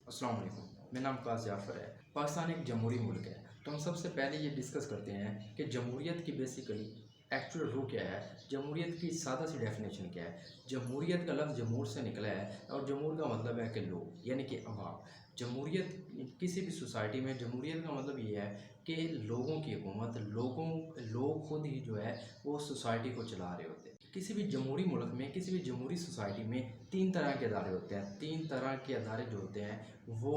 अस्सलाम वालेकुम। मेरा नाम काज़ जाफ़र है। पाकिस्तान एक जमहूरी मुल्क है, तो हम सबसे पहले ये डिस्कस करते हैं कि जमहूरियत की बेसिकली एक्चुअल रूह क्या है, जमहूरियत की सादा सी डेफिनेशन क्या है। जमहूरियत का लफ्ज़ जमहूर से निकला है और जमहूर का मतलब है कि लोग, यानी कि अवाम। जमहूरियत किसी भी सोसाइटी में जमहूरियत का मतलब ये है कि लोगों की हुकूमत, लोग खुद ही जो है वो सोसाइटी को चला रहे होते हैं। किसी भी जमहूरी मुल्क में, किसी भी जमहूरी सोसाइटी में 3 तरह के अदारे होते हैं। 3 तरह के अदारे जो होते हैं वो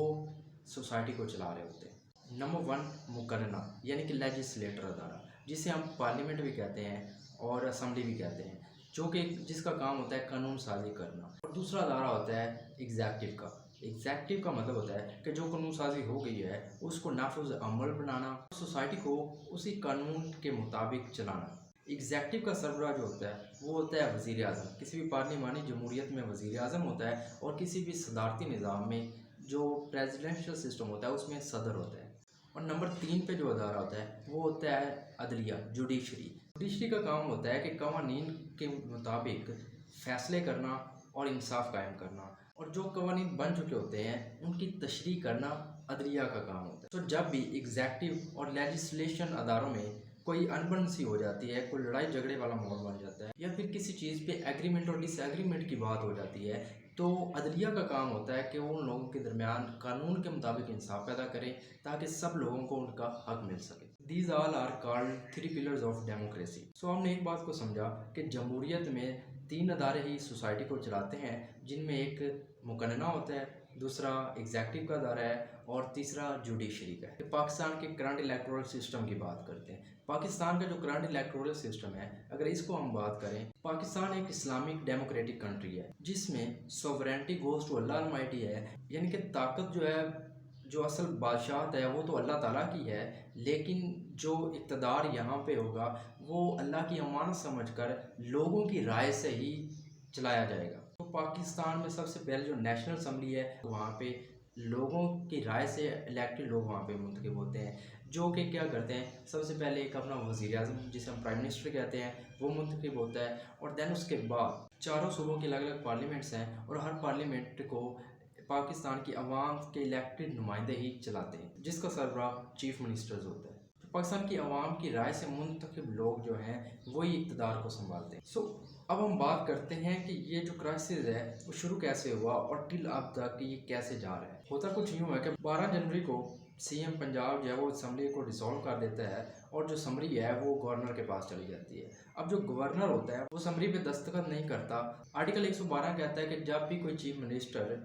सोसाइटी को चला रहे होते हैं। नंबर 1 मुकर्रना, यानी कि लेजिस्लेटर अदारा, जिसे हम पार्लियामेंट भी कहते हैं और असम्बली भी कहते हैं, जो कि जिसका काम होता है कानून साजी करना। और दूसरा अदारा होता है एग्जैक्टिव का। एग्जैक्टिव का मतलब होता है कि जो कानून साजी हो गई है उसको नाफिज अमल बनाना, सोसाइटी को उसी कानून के मुताबिक चलाना। एग्जैक्टिव का सरबराह जो होता है वो होता है वज़ीर आज़म। किसी भी पार्लिमानी जमहूरियत में वज़ीर आज़म होता है और किसी भी सदारती निज़ाम में जो प्रेसिडेंशियल सिस्टम होता है उसमें सदर होता है। और नंबर 3 पे जो अदारा होता है वो होता है अदलिया, जुडिशरी। जुडिशरी का काम होता है कि कवानीन के मुताबिक फ़ैसले करना और इंसाफ कायम करना, और जो कवानीन बन चुके होते हैं उनकी तशरीह करना अदलिया का काम होता है। तो जब भी एग्जैक्टिव और लेजिस्लेशन अदारों में कोई अनबन सी हो जाती है, कोई लड़ाई झगड़े वाला माहौल बन जाता है, या फिर किसी चीज़ पे एग्रीमेंट और डिसएग्रीमेंट की बात हो जाती है, तो अदलिया का काम होता है कि वो उन लोगों के दरमियान कानून के मुताबिक इंसाफ पैदा करें ताकि सब लोगों को उनका हक मिल सके। These all are called 3 pillars of democracy. So हमने एक बात को समझा कि जमहूरियत में 3 अदारे ही सोसाइटी को चलाते हैं, जिनमें एक मुकन्ना होता है, दूसरा एग्जैक्टिव का अदारा है और तीसरा जुडिशरी का है। पाकिस्तान के करंट इलेक्टोरल सिस्टम की बात करते हैं। पाकिस्तान का जो करंट इलेक्टोरल सिस्टम है, अगर इसको हम बात करें, पाकिस्तान एक इस्लामिक डेमोक्रेटिक कंट्री है जिसमें sovereignty goes to Allah almighty है, यानी कि ताकत जो है, जो असल बादशाहत है वो तो अल्लाह ताला की है, लेकिन जो इक़्तिदार यहाँ पे होगा वो अल्लाह की अमानत समझकर लोगों की राय से ही चलाया जाएगा। तो पाकिस्तान में सबसे पहले जो नेशनल असम्बली है वहाँ पे लोगों की राय से इलेक्टेड लोग वहाँ पे मुंतखब होते हैं, जो कि क्या करते हैं, सबसे पहले एक अपना वज़ीर आज़म, जिसे हम प्राइम मिनिस्टर कहते हैं, वो मुंतखब होता है। और दैन उसके बाद चारों सूबों की अलग अलग पार्लियामेंट्स हैं और हर पार्लियामेंट को पाकिस्तान की आवाम के इलेक्टेड नुमाइंदे ही चलाते हैं, जिसका सरबराह चीफ मिनिस्टर्स होता है। तो पाकिस्तान की आवाम की राय से मुंतखब लोग जो हैं वही इक़्तिदार को संभालते हैं। अब हम बात करते हैं कि ये जो क्राइसिस है वो शुरू कैसे हुआ और टिल अब तक ये कैसे जा रहा है। होता कुछ यूँ है कि 12 जनवरी को सीएम पंजाब जो है वो असम्बली को डिसॉल्व कर देता है और जो समरी है वो गवर्नर के पास चली जाती है। अब जो गवर्नर होता है वो समरी पे दस्तखत नहीं करता। आर्टिकल 112 कहता है कि जब भी कोई चीफ मिनिस्टर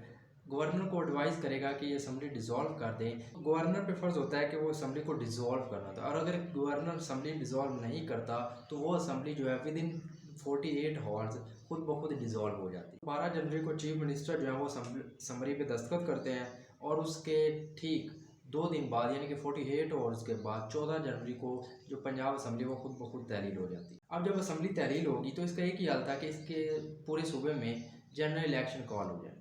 गवर्नर को एडवाइस करेगा कि ये असम्बली डिसॉल्व कर दें, गवर्नर पे फ़र्ज़ होता है कि वो असम्बली को डिसॉल्व करना था। और अगर गवर्नर असम्बली डिसॉल्व नहीं करता तो वो असम्बली जो है विद इन 48 हॉर्स खुद ब खुद डिसॉल्व हो जाती है। 12 जनवरी को चीफ मिनिस्टर जो है वो समरी पे दस्तखत करते हैं और उसके ठीक 2 दिन बाद, यानी कि 48 आवर्स के बाद 14 जनवरी को जो पंजाब असम्बली वो खुद ब खुद तहलील हो जाती है। अब जब असम्बली तहलील होगी तो इसका एक ही हाल था कि इसके पूरे सूबे में जनरल इलेक्शन कॉल हो जाए।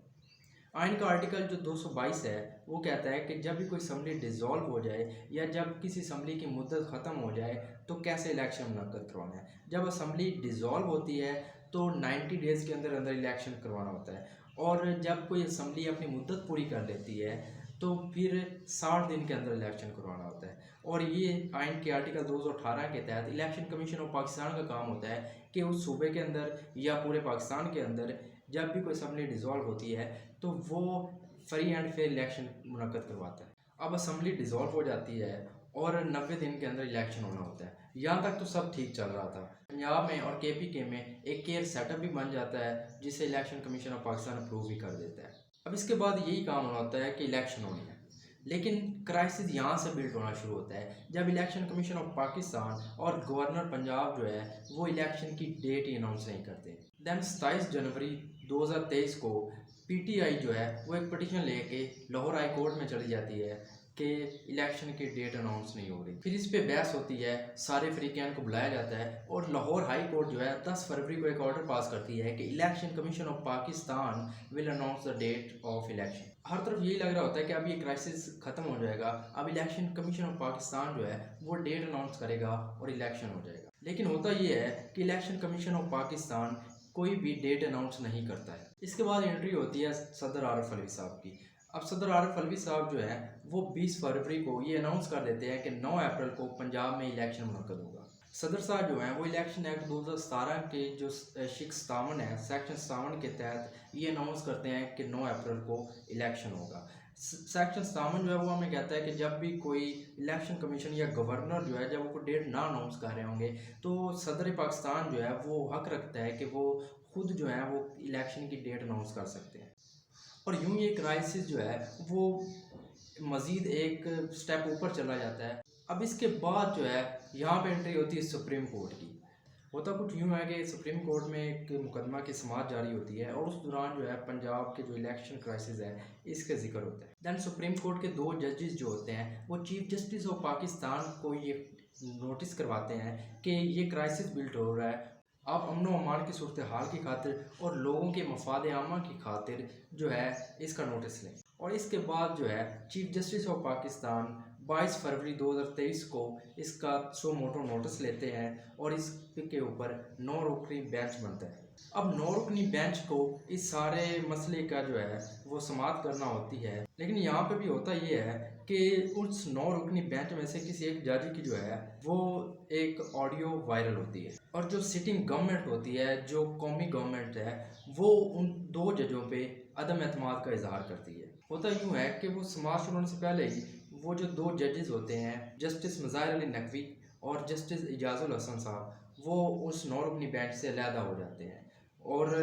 आइन का आर्टिकल जो 222 है वो कहता है कि जब भी कोई असम्बली डिसॉल्व हो जाए या जब किसी असम्बली की मुद्दत ख़त्म हो जाए तो कैसे इलेक्शन मुनक्कद करवाना है। जब असम्बली डिसॉल्व होती है तो 90 डेज़ के अंदर अंदर इलेक्शन करवाना होता है, और जब कोई असम्बली अपनी मुद्दत पूरी कर लेती है तो फिर 60 दिन के अंदर इलेक्शन करवाना होता है। और ये आइन के आर्टिकल 218 के तहत इलेक्शन कमीशन ऑफ पाकिस्तान का काम होता है कि उस सूबे के अंदर या पूरे पाकिस्तान के अंदर जब भी कोई असम्बली डिसॉल्व होती है तो वो फ्री एंड फेयर इलेक्शन मुनक्कद करवाता है। अब असम्बली डिसॉल्व हो जाती है और 90 दिन के अंदर इलेक्शन होना होता है। यहाँ तक तो सब ठीक चल रहा था। पंजाब में और केपीके में एक केयर सेटअप भी बन जाता है जिसे election commission of Pakistan approve भी कर देता है। अब इसके बाद यही काम होना होता है कि इलेक्शन होनी है, लेकिन क्राइसिस यहाँ से बिल्ड होना शुरू होता है जब इलेक्शन कमीशन ऑफ पाकिस्तान और गवर्नर पंजाब जो है वो इलेक्शन की डेट ही अनाउंस नहीं करते। दैन 27 जनवरी 2023 को पीटीआई जो है वो एक पटिशन लेके लाहौर हाई कोर्ट में चली जाती है कि इलेक्शन की डेट अनाउंस नहीं हो रही। फिर इस पे बहस होती है, सारे फ्रीकैन को बुलाया जाता है और लाहौर हाई कोर्ट जो है 10 फरवरी को एक ऑर्डर पास करती है कि election commission of Pakistan will announce the date of election. हर तरफ यही लग रहा होता है कि अब ये क्राइसिस ख़त्म हो जाएगा, अब इलेक्शन कमीशन ऑफ पाकिस्तान जो है वो डेट अनाउंस करेगा और इलेक्शन हो जाएगा। लेकिन होता ये है कि इलेक्शन कमीशन ऑफ पाकिस्तान कोई भी डेट अनाउंस नहीं करता है। इसके बाद एंट्री होती है सदर आरिफ अलवी साहब की। अब सदर आरिफ अलवी साहब जो है वो 20 फरवरी को ये अनाउंस कर देते हैं कि 9 अप्रैल को पंजाब में इलेक्शन मुनक्कद होगा। सदर साहब जो हैं वो इलेक्शन एक्ट 2017 के जो शिक 57 है, सेक्शन 57 के तहत ये अनाउंस करते हैं कि 9 अप्रैल को इलेक्शन होगा। सेक्शन 57 जो है वो हमें कहता है कि जब भी कोई इलेक्शन कमीशन या गवर्नर जो है जब वो कोई डेट ना अनाउंस कर रहे होंगे तो सदर पाकिस्तान जो है वो हक रखता है कि वो खुद जो है वो इलेक्शन की डेट अनाउंस कर सकते हैं। और यूं ये क्राइसिस जो है वो मज़ीद एक स्टेप ऊपर चला जाता है। अब इसके बाद जो है यहाँ पे एंट्री होती है सुप्रीम कोर्ट की। होता कुछ यूँ है कि सुप्रीम कोर्ट में एक मुकदमा की समाअत जारी होती है और उस दौरान जो है पंजाब के जो इलेक्शन क्राइसिस है इसका जिक्र होता है। दैन सुप्रीम कोर्ट के 2 जजेस जो होते हैं वो चीफ जस्टिस ऑफ पाकिस्तान को ये नोटिस करवाते हैं कि ये क्राइसिस बिल्ट हो रहा है, आप अमन व अमान की सूरत हाल की खातिर और लोगों के मफाद आमा की खातिर जो है इसका नोटिस लें। और इसके बाद जो है चीफ जस्टिस ऑफ पाकिस्तान 22 फरवरी 2023 को इसका सो मोटो नोटिस लेते हैं और इसके ऊपर 9 रुकनी बेंच बनता है। अब 9 रुकनी बेंच को इस सारे मसले का जो है वो समाअत करना होती है, लेकिन यहाँ पे भी होता ये है कि उस 9 रुकनी बेंच में से किसी एक जज की जो है वो एक ऑडियो वायरल होती है और जो सिटिंग गवर्नमेंट होती है, जो कौमी गवर्नमेंट है, वो उन 2 जजों पे अदम एतमाद का इजहार करती है। होता यूँ है कि वो समाअत शुरू होने से पहले ही वो जो 2 जजेस होते हैं, जस्टिस मज़ाहिर अली नकवी और जस्टिस इजाज़ुल हसन साहब, वो उस 9 रुकनी बेंच से अलहदा हो जाते हैं और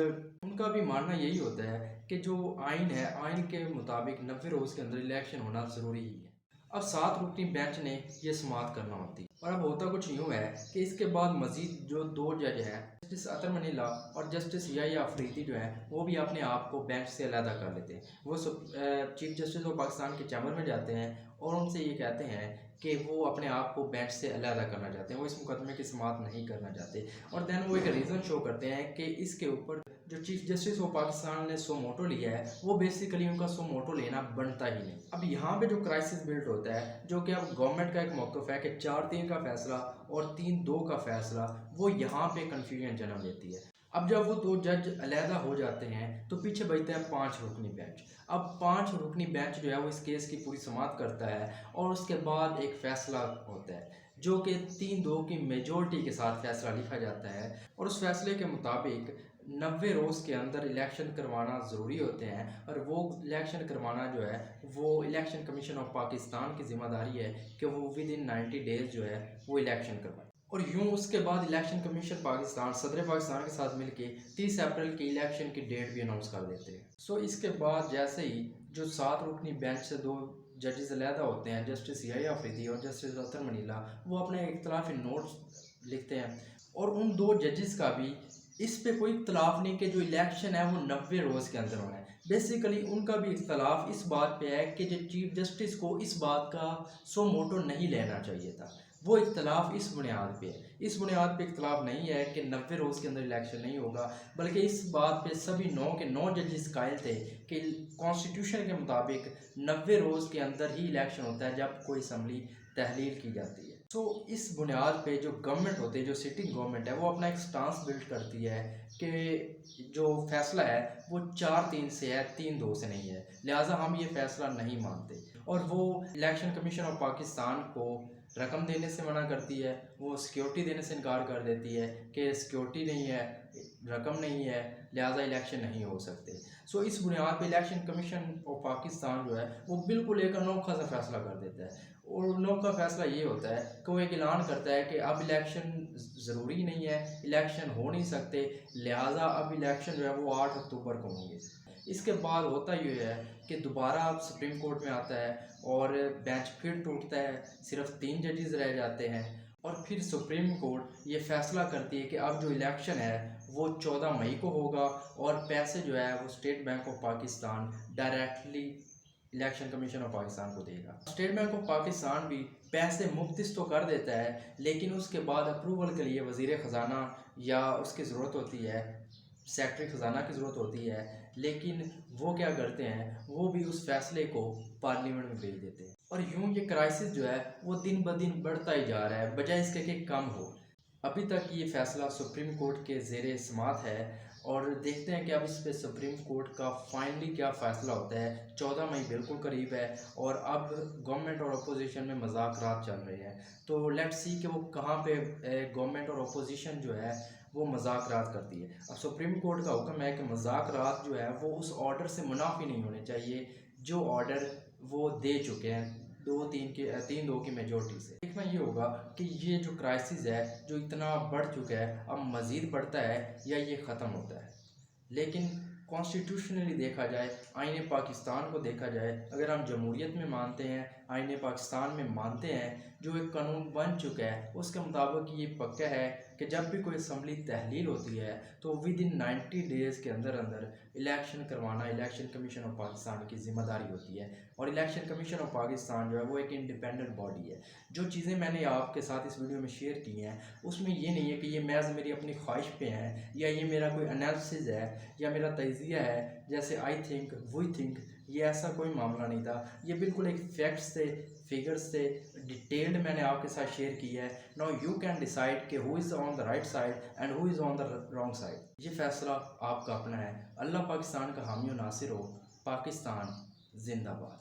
उनका भी मानना यही होता है कि जो आइन है, आइन के मुताबिक 90 रोज़ के अंदर इलेक्शन होना ज़रूरी ही है। अब 7 रुकनी बेंच ने ये समाअत करना होती है और अब होता कुछ यूँ है कि इसके बाद मज़ीद जो 2 जज हैं, जस्टिस अतर मनीला और जस्टिस याहिया अफरीदी जो हैं वो भी अपने आप को बेंच से अलहदा कर लेते हैं। वो चीफ जस्टिस ऑफ पाकिस्तान के चैम्बर में जाते हैं और उनसे ये कहते हैं कि वो अपने आप को बेंच से अलहदा करना चाहते हैं, वो इस मुकदमे की समाअत नहीं करना चाहते। और दैन वो एक रीज़न शो करते हैं कि इसके ऊपर जो चीफ जस्टिस ऑफ पाकिस्तान ने सो मोटो लिया है वो बेसिकली उनका सो मोटो लेना बनता ही नहीं। अब यहाँ पे जो क्राइसिस बिल्ट होता है, जो कि अब गवर्नमेंट का एक मौक़िफ़ है कि 4-3 का फैसला और 3-2 का फैसला, वो यहाँ पे कन्फ्यूजन जन्म लेती है। अब जब वो 2 जज अलहदा हो जाते हैं तो पीछे बचता है 5 रुकनी बेंच। अब 5 रुकनी बेंच जो है वो इस केस की पूरी समाअत करता है और उसके बाद एक फ़ैसला होता है जो कि 3-2 की मेजॉरिटी के साथ फ़ैसला लिखा जाता है और उस फैसले के मुताबिक 90 रोज़ के अंदर इलेक्शन करवाना ज़रूरी होते हैं और वो इलेक्शन करवाना जो है वो इलेक्शन कमीशन ऑफ पाकिस्तान की ज़िम्मेदारी है कि वो विद इन 90 डेज़ जो है वो इलेक्शन करवाए। और यूँ उसके बाद इलेक्शन कमीशन पाकिस्तान सदर पाकिस्तान के साथ मिलके 30 अप्रैल की इलेक्शन की डेट भी अनाउंस कर देते हैं। सो इसके बाद जैसे ही जो 7 रुकनी बेंच से 2 जजेस अलहदा होते हैं, जस्टिस याहिया अफरीदी और जस्टिस अतर मनीला, वो अपने इख्तलाफी नोट्स लिखते हैं और उन 2 जजेस का भी इस पे कोई इख्तलाफ नहीं कि जो इलेक्शन है वो 90 रोज़ के अंदर होना है। बेसिकली उनका भी इख्तलाफ इस बात पे है कि जो चीफ जस्टिस को इस बात का सो मोटो नहीं लेना चाहिए था। वो इख्तलाफ इस बुनियाद पे है। इस बुनियाद पे इख्तलाफ नहीं है कि 90 रोज़ के अंदर इलेक्शन नहीं होगा, बल्कि इस बात पे सभी 9 के 9 जजेस कायल थे कि कॉन्स्टिट्यूशन के मुताबिक 90 रोज़ के अंदर ही इलेक्शन होता है जब कोई असम्बली तहलील की जाती है। तो इस बुनियाद पे जो गवर्नमेंट होती है, जो सिटिंग गवर्नमेंट है, वो अपना एक स्टांस बिल्ड करती है कि जो फैसला है वो 4-3 से है, 3-2 से नहीं है, लिहाजा हम ये फैसला नहीं मानते। और वो इलेक्शन कमीशन ऑफ पाकिस्तान को रकम देने से मना करती है, वो सिक्योरिटी देने से इनकार कर देती है कि सिक्योरिटी नहीं है, रकम नहीं है, लिहाजा इलेक्शन नहीं हो सकते। सो इस बुनियाद पे इलेक्शन कमीशन ऑफ पाकिस्तान जो है वो बिल्कुल एक अनोखा सा फैसला कर देता है और अनोखा फैसला ये होता है कि वो एक ऐलान करता है कि अब इलेक्शन ज़रूरी नहीं है, इलेक्शन हो नहीं सकते, लिहाजा अब इलेक्शन जो है वो 8 अक्टूबर को होंगे। इसके बाद होता ये है कि दोबारा अब सुप्रीम कोर्ट में आता है और बेंच फिर टूटता है, सिर्फ 3 जजेस रह जाते हैं और फिर सुप्रीम कोर्ट ये फैसला करती है कि अब जो इलेक्शन है वो 14 मई को होगा और पैसे जो है वो state bank of Pakistan directly election commission of Pakistan को देगा। स्टेट बैंक ऑफ पाकिस्तान भी पैसे मुफ्तिस तो कर देता है, लेकिन उसके बाद अप्रूवल के लिए वज़ीर ख़जाना या उसकी ज़रूरत होती है, सेक्रेटरी ख़जाना की ज़रूरत होती है, लेकिन वो क्या करते हैं, वो भी उस फैसले को पार्लियामेंट में भेज देते हैं। और यूँ ये क्राइसिस जो है वो दिन ब दिन बढ़ता ही जा रहा है, बजाय इसके कि कम हो। अभी तक ये फ़ैसला सुप्रीम कोर्ट के ज़ेरे समाअत है और देखते हैं कि अब इस पे सुप्रीम कोर्ट का फाइनली क्या फ़ैसला होता है। 14 मई बिल्कुल करीब है और अब गवर्नमेंट और अपोजिशन में मज़ाकरात चल रहे हैं। तो लेट्स सी कि वो कहाँ पे गवर्नमेंट और अपोजिशन जो है वो मज़ाकरात करती है। अब सुप्रीम कोर्ट का हुक्म है कि मज़ाकरात जो है वो उस ऑर्डर से मुनाफी नहीं होने चाहिए जो ऑर्डर वो दे चुके हैं 3-2 की मेजोरिटी से। देखना ये होगा कि ये जो क्राइसिस है जो इतना बढ़ चुका है अब मज़ीद बढ़ता है या ये ख़त्म होता है। लेकिन कॉन्स्टिट्यूशनली देखा जाए, आईन पाकिस्तान को देखा जाए, अगर हम जमहूरियत में मानते हैं, आईन पाकिस्तान में मानते हैं, जो एक कानून बन चुका है उसके मुताबिक ये पक्का है कि जब भी कोई असम्बली तहलील होती है तो विद इन 90 डेज़ के अंदर अंदर इलेक्शन करवाना इलेक्शन कमीशन ऑफ पाकिस्तान की ज़िम्मेदारी होती है। और इलेक्शन कमीशन ऑफ पाकिस्तान जो है वो एक इंडिपेंडेंट बॉडी है। जो चीज़ें मैंने आपके साथ इस वीडियो में शेयर की हैं उसमें ये नहीं है कि ये महज मेरी अपनी ख्वाहिश पे हैं या ये मेरा कोई एनालिसिस है या मेरा तजिया है जैसे आई थिंक वी थिंक, ये ऐसा कोई मामला नहीं था। ये बिल्कुल एक फैक्ट्स से फिगर्स से डिटेल्ड मैंने आपके साथ शेयर की है। नाउ यू कैन डिसाइड कि who is on the right side and who is on the wrong side. ये फैसला आपका अपना है। अल्लाह पाकिस्तान का हामी और नासिर हो। पाकिस्तान जिंदाबाद।